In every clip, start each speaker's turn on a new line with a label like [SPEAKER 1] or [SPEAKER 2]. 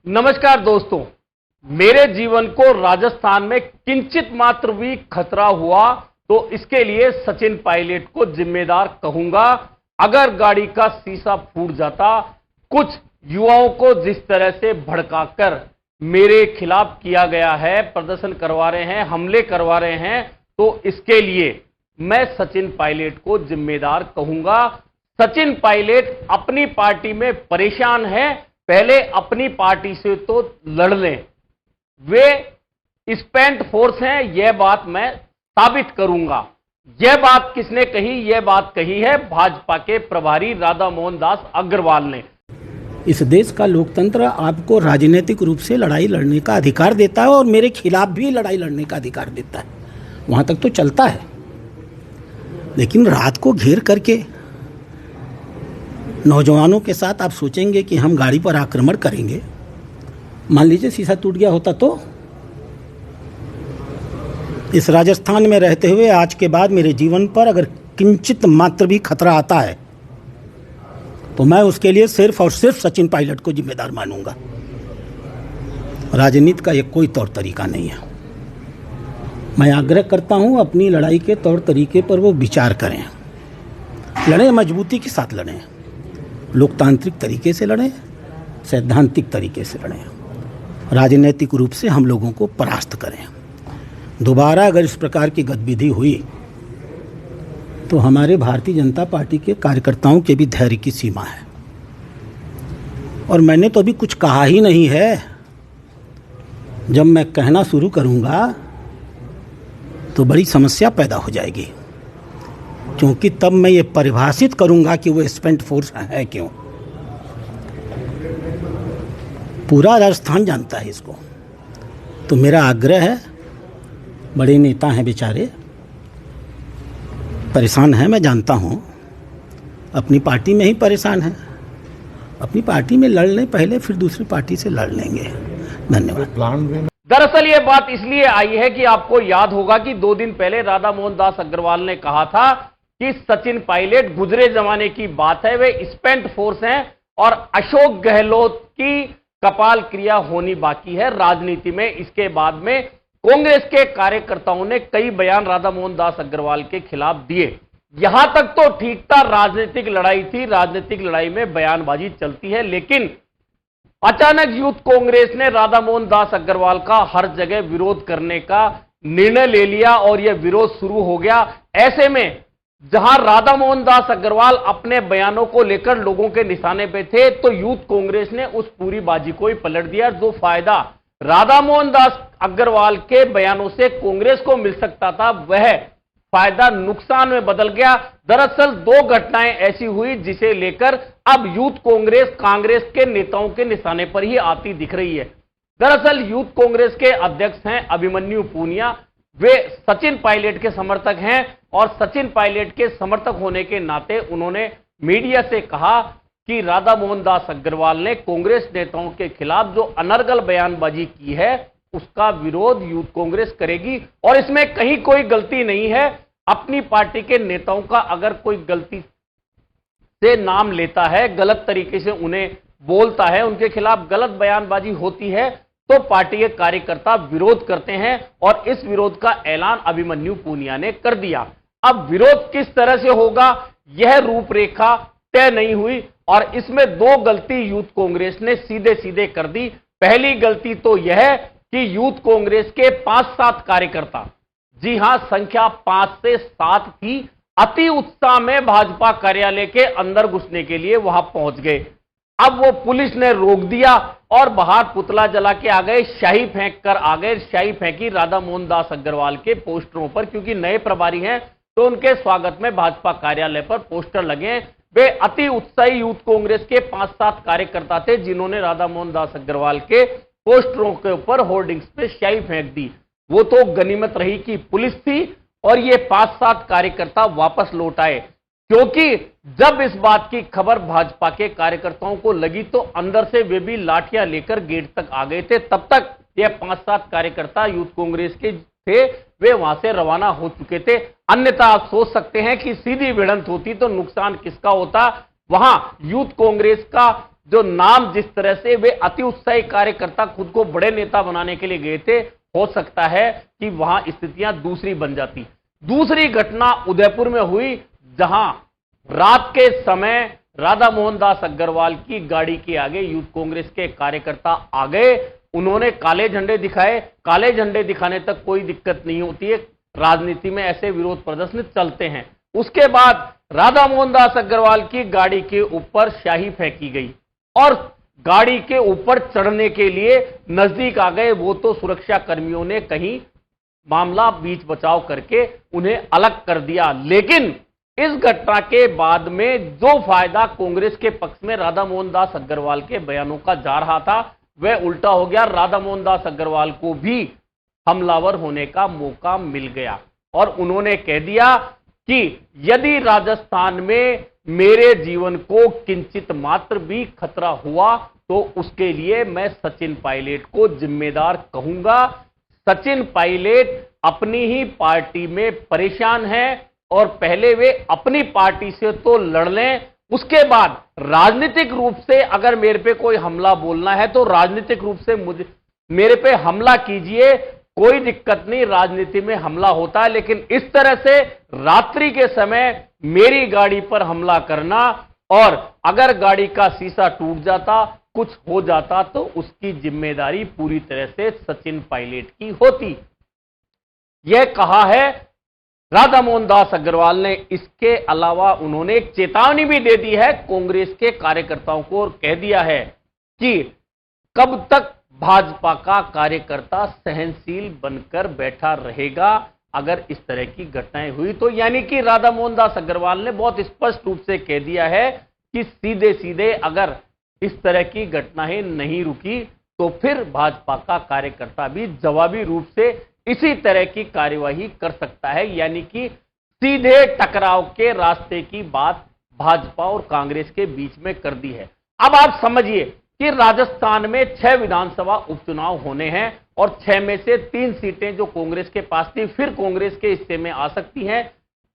[SPEAKER 1] नमस्कार दोस्तों, मेरे जीवन को राजस्थान में किंचित मात्र भी खतरा हुआ तो इसके लिए सचिन पायलट को जिम्मेदार कहूंगा। अगर गाड़ी का शीशा फूट जाता, कुछ युवाओं को जिस तरह से भड़काकर मेरे खिलाफ किया गया है, प्रदर्शन करवा रहे हैं, हमले करवा रहे हैं, तो इसके लिए मैं सचिन पायलट को जिम्मेदार कहूंगा। सचिन पायलट अपनी पार्टी में परेशान है, पहले अपनी पार्टी से तो लड़ लें। वे स्पेंट फोर्स हैं, यह बात मैं साबित करूंगा। यह बात किसने कही? यह बात कही है भाजपा के प्रभारी राधा मोहन दास अग्रवाल ने।
[SPEAKER 2] इस देश का लोकतंत्र आपको राजनीतिक रूप से लड़ाई लड़ने का अधिकार देता है और मेरे खिलाफ भी लड़ाई लड़ने का अधिकार देता है, वहां तक तो चलता है। लेकिन रात को घेर करके नौजवानों के साथ आप सोचेंगे कि हम गाड़ी पर आक्रमण करेंगे। मान लीजिए शीशा टूट गया होता तो? इस राजस्थान में रहते हुए आज के बाद मेरे जीवन पर अगर किंचित मात्र भी खतरा आता है तो मैं उसके लिए सिर्फ और सिर्फ सचिन पायलट को जिम्मेदार मानूंगा। राजनीति का ये कोई तौर तरीका नहीं है। मैं आग्रह करता हूं अपनी लड़ाई के तौर तरीके पर वो विचार करें, लड़ें, मजबूती के साथ लड़ें, लोकतांत्रिक तरीके से लड़ें, सैद्धांतिक तरीके से लड़ें, राजनीतिक रूप से हम लोगों को परास्त करें। दोबारा अगर इस प्रकार की गतिविधि हुई तो हमारे भारतीय जनता पार्टी के कार्यकर्ताओं के भी धैर्य की सीमा है। और मैंने तो अभी कुछ कहा ही नहीं है। जब मैं कहना शुरू करूंगा तो बड़ी समस्या पैदा हो जाएगी, क्योंकि तब मैं ये परिभाषित करूंगा कि वो स्पेंट फोर्स है क्यों। पूरा राजस्थान जानता है इसको। तो मेरा आग्रह है, बड़े नेता हैं बेचारे, परेशान हैं, मैं जानता हूं, अपनी पार्टी में ही परेशान हैं। अपनी पार्टी में लड़ लें पहले, फिर दूसरी पार्टी से लड़ लेंगे। धन्यवाद।
[SPEAKER 1] दरअसल यह बात इसलिए आई है कि आपको याद होगा कि 2 दिन पहले राधा मोहन दास अग्रवाल ने कहा था कि सचिन पायलट गुजरे जमाने की बात है, वे स्पेंट फोर्स हैं और अशोक गहलोत की कपाल क्रिया होनी बाकी है राजनीति में। इसके बाद में कांग्रेस के कार्यकर्ताओं ने कई बयान राधा मोहन दास अग्रवाल के खिलाफ दिए। यहां तक तो ठीक था, राजनीतिक लड़ाई थी, राजनीतिक लड़ाई में बयानबाजी चलती है। लेकिन अचानक यूथ कांग्रेस ने राधा मोहन दास अग्रवाल का हर जगह विरोध करने का निर्णय ले लिया और यह विरोध शुरू हो गया। ऐसे में जहां राधा मोहन दास अग्रवाल अपने बयानों को लेकर लोगों के निशाने पे थे, तो यूथ कांग्रेस ने उस पूरी बाजी को ही पलट दिया। जो फायदा राधा मोहन दास अग्रवाल के बयानों से कांग्रेस को मिल सकता था, वह फायदा नुकसान में बदल गया। दरअसल 2 घटनाएं ऐसी हुई जिसे लेकर अब यूथ कांग्रेस के नेताओं के निशाने पर ही आती दिख रही है। दरअसल यूथ कांग्रेस के अध्यक्ष हैं अभिमन्यु पूनिया। वे सचिन पायलट के समर्थक हैं और सचिन पायलट के समर्थक होने के नाते उन्होंने मीडिया से कहा कि राधा मोहन दास अग्रवाल ने कांग्रेस नेताओं के खिलाफ जो अनर्गल बयानबाजी की है उसका विरोध यूथ कांग्रेस करेगी और इसमें कहीं कोई गलती नहीं है। अपनी पार्टी के नेताओं का अगर कोई गलती से नाम लेता है, गलत तरीके से उन्हें बोलता है, उनके खिलाफ गलत बयानबाजी होती है, तो पार्टी के कार्यकर्ता विरोध करते हैं और इस विरोध का ऐलान अभिमन्यु पूनिया ने कर दिया। अब विरोध किस तरह से होगा, यह रूपरेखा तय नहीं हुई और इसमें 2 गलती यूथ कांग्रेस ने सीधे सीधे कर दी। पहली गलती तो यह कि यूथ कांग्रेस के 5-7 कार्यकर्ता, जी हां, संख्या 5 से 7 थी, अति उत्साह में भाजपा कार्यालय के अंदर घुसने के लिए वहां पहुंच गए। अब वो पुलिस ने रोक दिया और बाहर पुतला जला के आ गए, शाही फेंक कर आ गए। शाही फेंकी राधा मोहन दास अग्रवाल के पोस्टरों पर, क्योंकि नए प्रभारी हैं तो उनके स्वागत में भाजपा कार्यालय पर पोस्टर लगे। वे अति उत्साही यूथ कांग्रेस के 5-7 कार्यकर्ता थे जिन्होंने राधा मोहन दास अग्रवाल के पोस्टरों के ऊपर होर्डिंग्स पे शाही फेंक दी। वो तो गनीमत रही कि पुलिस थी और ये 5-7 कार्यकर्ता वापस लौट आए, क्योंकि जब इस बात की खबर भाजपा के कार्यकर्ताओं को लगी तो अंदर से वे भी लाठियां लेकर गेट तक आ गए थे। तब तक ये 5-7 कार्यकर्ता यूथ कांग्रेस के थे, वे वहां से रवाना हो चुके थे। अन्यथा आप सोच सकते हैं कि सीधी भिड़ंत होती तो नुकसान किसका होता। वहां यूथ कांग्रेस का जो नाम जिस तरह से वे अति उत्साही कार्यकर्ता खुद को बड़े नेता बनाने के लिए गए थे, हो सकता है कि वहां स्थितियां दूसरी बन जाती। दूसरी घटना उदयपुर में हुई, जहां रात के समय राधा मोहन दास अग्रवाल की गाड़ी के आगे यूथ कांग्रेस के कार्यकर्ता आ गए। उन्होंने काले झंडे दिखाए। काले झंडे दिखाने तक कोई दिक्कत नहीं होती है, राजनीति में ऐसे विरोध प्रदर्शन चलते हैं। उसके बाद राधा मोहन दास अग्रवाल की गाड़ी के ऊपर स्याही फेंकी गई और गाड़ी के ऊपर चढ़ने के लिए नजदीक आ गए। वो तो सुरक्षा कर्मियों ने कहीं मामला बीच बचाव करके उन्हें अलग कर दिया। लेकिन इस घटना के बाद में जो फायदा कांग्रेस के पक्ष में राधा मोहन दास अग्रवाल के बयानों का जा रहा था, वह उल्टा हो गया। राधा मोहन दास अग्रवाल को भी हमलावर होने का मौका मिल गया और उन्होंने कह दिया कि यदि राजस्थान में मेरे जीवन को किंचित मात्र भी खतरा हुआ तो उसके लिए मैं सचिन पायलट को जिम्मेदार कहूंगा। सचिन पायलट अपनी ही पार्टी में परेशान हैं और पहले वे अपनी पार्टी से तो लड़ लें, उसके बाद राजनीतिक रूप से अगर मेरे पे कोई हमला बोलना है तो राजनीतिक रूप से मेरे पे हमला कीजिए, कोई दिक्कत नहीं, राजनीति में हमला होता है। लेकिन इस तरह से रात्रि के समय मेरी गाड़ी पर हमला करना और अगर गाड़ी का शीशा टूट जाता, कुछ हो जाता तो उसकी जिम्मेदारी पूरी तरह से सचिन पायलट की होती। यह कहा है राधा मोहन दास अग्रवाल ने। इसके अलावा उन्होंने एक चेतावनी भी दे दी है कांग्रेस के कार्यकर्ताओं को और कह दिया है कि कब तक भाजपा का कार्यकर्ता सहनशील बनकर बैठा रहेगा अगर इस तरह की घटनाएं हुई तो। यानी कि राधा मोहन दास अग्रवाल ने बहुत स्पष्ट रूप से कह दिया है कि सीधे सीधे अगर इस तरह की घटनाएं नहीं रुकी तो फिर भाजपा का कार्यकर्ता भी जवाबी रूप से इसी तरह की कार्यवाही कर सकता है। यानी कि सीधे टकराव के रास्ते की बात भाजपा और कांग्रेस के बीच में कर दी है। अब आप समझिए कि राजस्थान में 6 विधानसभा उपचुनाव होने हैं और 6 में से 3 सीटें जो कांग्रेस के पास थी फिर कांग्रेस के हिस्से में आ सकती हैं।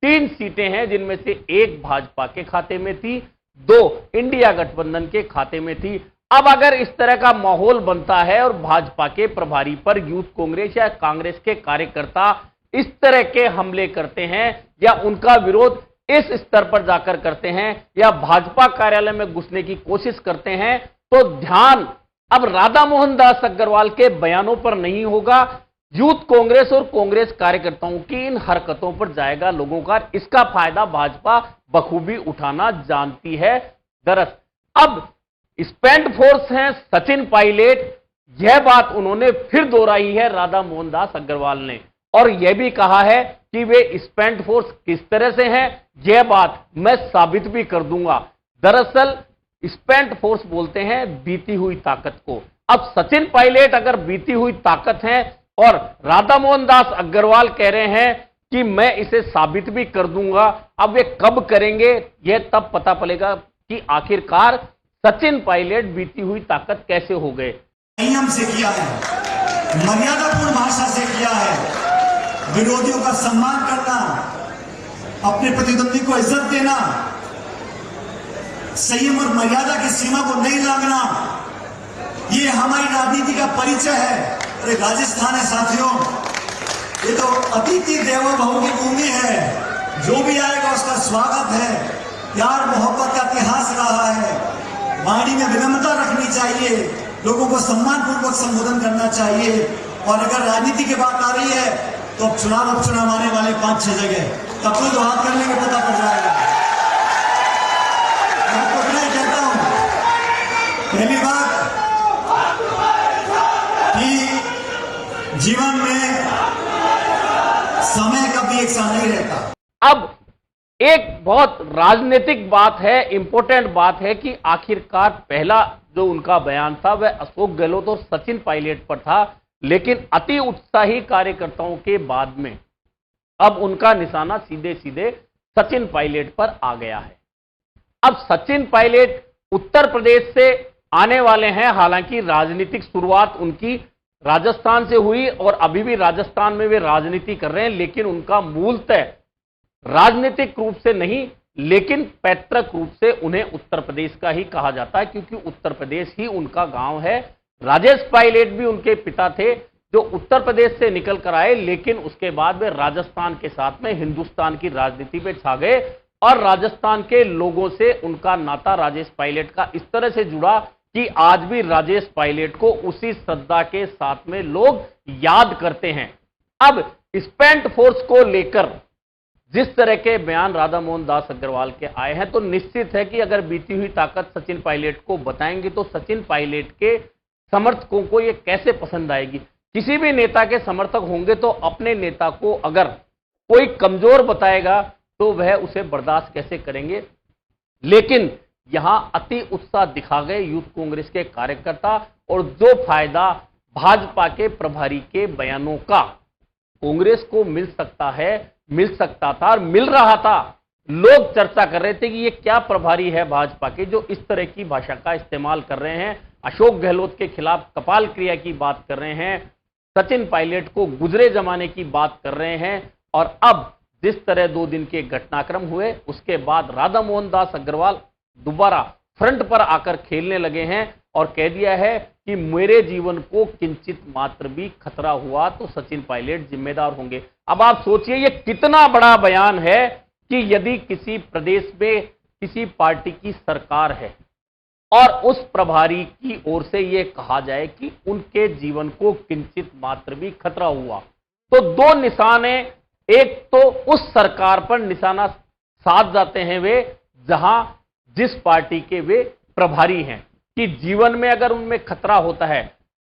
[SPEAKER 1] 3 सीटें हैं जिनमें से 1 भाजपा के खाते में थी, 2 इंडिया गठबंधन के खाते में थी। अब अगर इस तरह का माहौल बनता है और भाजपा के प्रभारी पर यूथ कांग्रेस या कांग्रेस के कार्यकर्ता इस तरह के हमले करते हैं या उनका विरोध इस स्तर पर जाकर करते हैं या भाजपा कार्यालय में घुसने की कोशिश करते हैं तो ध्यान अब राधा मोहन दास अग्रवाल के बयानों पर नहीं होगा, यूथ कांग्रेस और कांग्रेस कार्यकर्ताओं की इन हरकतों पर जाएगा लोगों का। इसका फायदा भाजपा बखूबी उठाना जानती है। दरअसल अब स्पेंट फोर्स हैं सचिन पायलट, यह बात उन्होंने फिर दोहराई है राधा मोहन दास अग्रवाल ने और यह भी कहा है कि वे स्पेंट फोर्स किस तरह से हैं यह बात मैं साबित भी कर दूंगा। दरअसल स्पेंट फोर्स बोलते हैं बीती हुई ताकत को। अब सचिन पायलट अगर बीती हुई ताकत है और राधा मोहन दास अग्रवाल कह रहे हैं कि मैं इसे साबित भी कर दूंगा, अब वे कब करेंगे यह तब पता पड़ेगा कि आखिरकार सचिन पायलट बीती हुई ताकत कैसे हो गए।
[SPEAKER 3] संयम से किया है, मर्यादापूर्ण भाषा से किया है, विरोधियों का सम्मान करना, अपने प्रतिद्वंदी को इज्जत देना, संयम और मर्यादा की सीमा को नहीं लांघना, ये हमारी राजनीति का परिचय है। अरे राजस्थान है साथियों, ये तो अतिथि देवो भव की भूमि है, जो भी आएगा उसका स्वागत है। प्यार मोहब्बत का इतिहास रहा है, वाणी में विनम्रता रखनी चाहिए, लोगों को सम्मानपूर्वक संबोधन करना चाहिए। और अगर राजनीति की बात आ रही है तो अब चुनाव उपचुनाव आने वाले 5-6 जगह, तब तो हाथ करने के पता पड़ जाएगा। मैं आपको इतना ही कहता हूं, पहली बात कि जीवन में समय कभी एक सा नहीं रहता।
[SPEAKER 1] अब एक बहुत राजनीतिक बात है, इंपॉर्टेंट बात है कि आखिरकार पहला जो उनका बयान था वह अशोक गहलोत और सचिन पायलट पर था, लेकिन अति उत्साही कार्यकर्ताओं के बाद में अब उनका निशाना सीधे सीधे सचिन पायलट पर आ गया है। अब सचिन पायलट उत्तर प्रदेश से आने वाले हैं, हालांकि राजनीतिक शुरुआत उनकी राजस्थान से हुई और अभी भी राजस्थान में वे राजनीति कर रहे हैं, लेकिन उनका मूलतः राजनीतिक रूप से नहीं लेकिन पैतृक रूप से उन्हें उत्तर प्रदेश का ही कहा जाता है, क्योंकि उत्तर प्रदेश ही उनका गांव है। राजेश पायलट भी उनके पिता थे जो उत्तर प्रदेश से निकल कर आए, लेकिन उसके बाद वे राजस्थान के साथ में हिंदुस्तान की राजनीति में छा गए और राजस्थान के लोगों से उनका नाता राजेश पायलट का इस तरह से जुड़ा कि आज भी राजेश पायलट को उसी श्रद्धा के साथ में लोग याद करते हैं। अब स्पेंट फोर्स को लेकर जिस तरह के बयान राधा मोहन दास अग्रवाल के आए हैं, तो निश्चित है कि अगर बीती हुई ताकत सचिन पायलट को बताएंगे तो सचिन पायलट के समर्थकों को यह कैसे पसंद आएगी। किसी भी नेता के समर्थक होंगे तो अपने नेता को अगर कोई कमजोर बताएगा तो वह उसे बर्दाश्त कैसे करेंगे। लेकिन यहां अति उत्साह दिखा गए यूथ कांग्रेस के कार्यकर्ता, और जो फायदा भाजपा के प्रभारी के बयानों का कांग्रेस को मिल सकता है, मिल सकता था और मिल रहा था। लोग चर्चा कर रहे थे कि ये क्या प्रभारी है भाजपा के जो इस तरह की भाषा का इस्तेमाल कर रहे हैं, अशोक गहलोत के खिलाफ कपाल क्रिया की बात कर रहे हैं, सचिन पायलट को गुजरे जमाने की बात कर रहे हैं। और अब जिस तरह 2 दिन के घटनाक्रम हुए उसके बाद राधा मोहन दास अग्रवाल दोबारा फ्रंट पर आकर खेलने लगे हैं और कह दिया है कि मेरे जीवन को किंचित मात्र भी खतरा हुआ तो सचिन पायलट जिम्मेदार होंगे। अब आप सोचिए ये कितना बड़ा बयान है कि यदि किसी प्रदेश में किसी पार्टी की सरकार है और उस प्रभारी की ओर से यह कहा जाए कि उनके जीवन को किंचित मात्र भी खतरा हुआ, तो 2 निशाने, एक तो उस सरकार पर निशाना साध जाते हैं वे जहां जिस पार्टी के वे प्रभारी हैं, कि जीवन में अगर उनमें खतरा होता है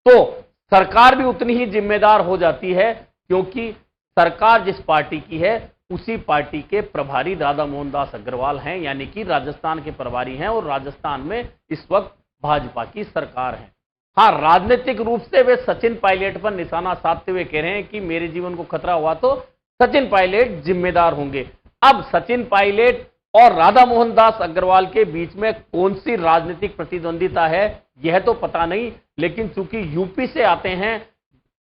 [SPEAKER 1] तो सरकार भी उतनी ही जिम्मेदार हो जाती है, क्योंकि सरकार जिस पार्टी की है उसी पार्टी के प्रभारी राधा मोहन दास अग्रवाल हैं, यानी कि राजस्थान के प्रभारी हैं और राजस्थान में इस वक्त भाजपा की सरकार है। हां, राजनीतिक रूप से वे सचिन पायलट पर निशाना साधते हुए कह रहे हैं कि मेरे जीवन को खतरा हुआ तो सचिन पायलट जिम्मेदार होंगे। अब सचिन पायलट और राधा मोहन दास अग्रवाल के बीच में कौन सी राजनीतिक प्रतिद्वंदिता है यह तो पता नहीं, लेकिन चूंकि यूपी से आते हैं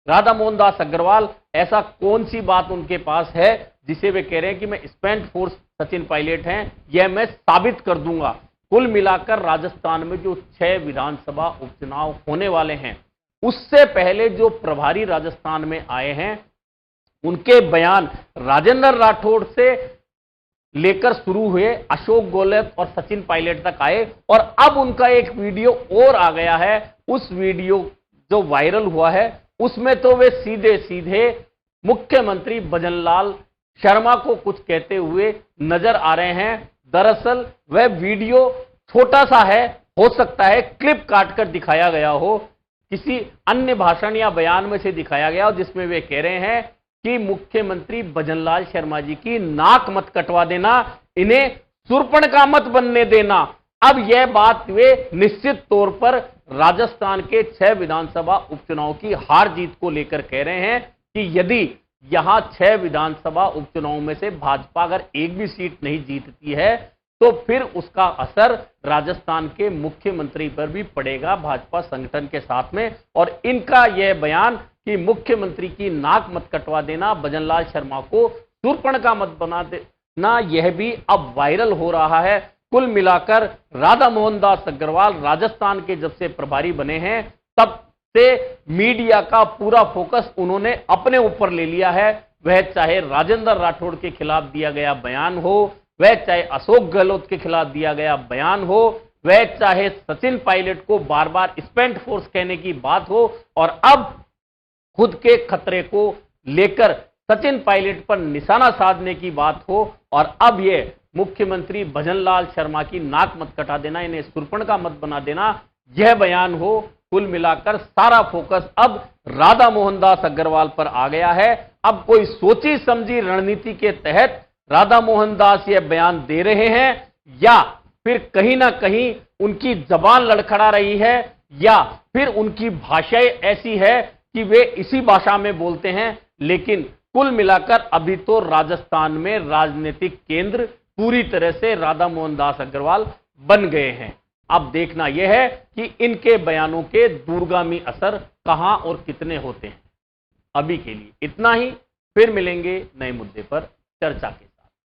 [SPEAKER 1] राधा मोहन दास अग्रवाल, ऐसा कौन सी बात उनके पास है जिसे वे कह रहे हैं कि मैं स्पेंट फोर्स सचिन पायलट हैं, यह मैं साबित कर दूंगा। कुल मिलाकर राजस्थान में जो 6 विधानसभा उपचुनाव होने वाले हैं उससे पहले जो प्रभारी राजस्थान में आए हैं उनके बयान राजेंद्र राठौड़ से लेकर शुरू हुए, अशोक गहलोत और सचिन पायलट तक आए, और अब उनका एक वीडियो और आ गया है। उस वीडियो जो वायरल हुआ है उसमें तो वे सीधे सीधे मुख्यमंत्री भजनलाल शर्मा को कुछ कहते हुए नजर आ रहे हैं। दरअसल वह वीडियो छोटा सा है, हो सकता है क्लिप काटकर दिखाया गया हो, किसी अन्य भाषण या बयान में से दिखाया गया हो, जिसमें वे कह रहे हैं कि मुख्यमंत्री भजनलाल शर्मा जी की नाक मत कटवा देना, इन्हें सुर्पणखा मत बनने देना। अब यह बात वे निश्चित तौर पर राजस्थान के 6 विधानसभा उपचुनाव की हार जीत को लेकर कह रहे हैं कि यदि यहां 6 विधानसभा उपचुनाव में से भाजपा अगर एक भी सीट नहीं जीतती है तो फिर उसका असर राजस्थान के मुख्यमंत्री पर भी पड़ेगा भाजपा संगठन के साथ में। और इनका यह बयान कि मुख्यमंत्री की नाक मत कटवा देना, भजनलाल शर्मा को सुर्पणखा मत बना देना, यह भी अब वायरल हो रहा है। कुल मिलाकर राधा मोहन दास अग्रवाल राजस्थान के जब से प्रभारी बने हैं तब से मीडिया का पूरा फोकस उन्होंने अपने ऊपर ले लिया है। वह चाहे राजेंद्र राठौड़ के खिलाफ दिया गया बयान हो, वह चाहे अशोक गहलोत के खिलाफ दिया गया बयान हो, वह चाहे सचिन पायलट को बार बार स्पेंट फोर्स कहने की बात हो, और अब खुद के खतरे को लेकर सचिन पायलट पर निशाना साधने की बात हो, और अब यह मुख्यमंत्री भजनलाल शर्मा की नाक मत कटा देना, इन्हें सुर्पणखा मत बना देना, यह बयान हो। कुल मिलाकर सारा फोकस अब राधा मोहन दास अग्रवाल पर आ गया है। अब कोई सोची समझी रणनीति के तहत राधा मोहन दास यह बयान दे रहे हैं, या फिर कहीं ना कहीं उनकी जबान लड़खड़ा रही है, या फिर उनकी भाषा ऐसी है कि वे इसी भाषा में बोलते हैं। लेकिन कुल मिलाकर अभी तो राजस्थान में राजनीतिक केंद्र पूरी तरह से राधा मोहन दास अग्रवाल बन गए हैं। अब देखना यह है कि इनके बयानों के दूरगामी असर कहां और कितने होते हैं। अभी के लिए इतना ही, फिर मिलेंगे नए मुद्दे पर चर्चा के।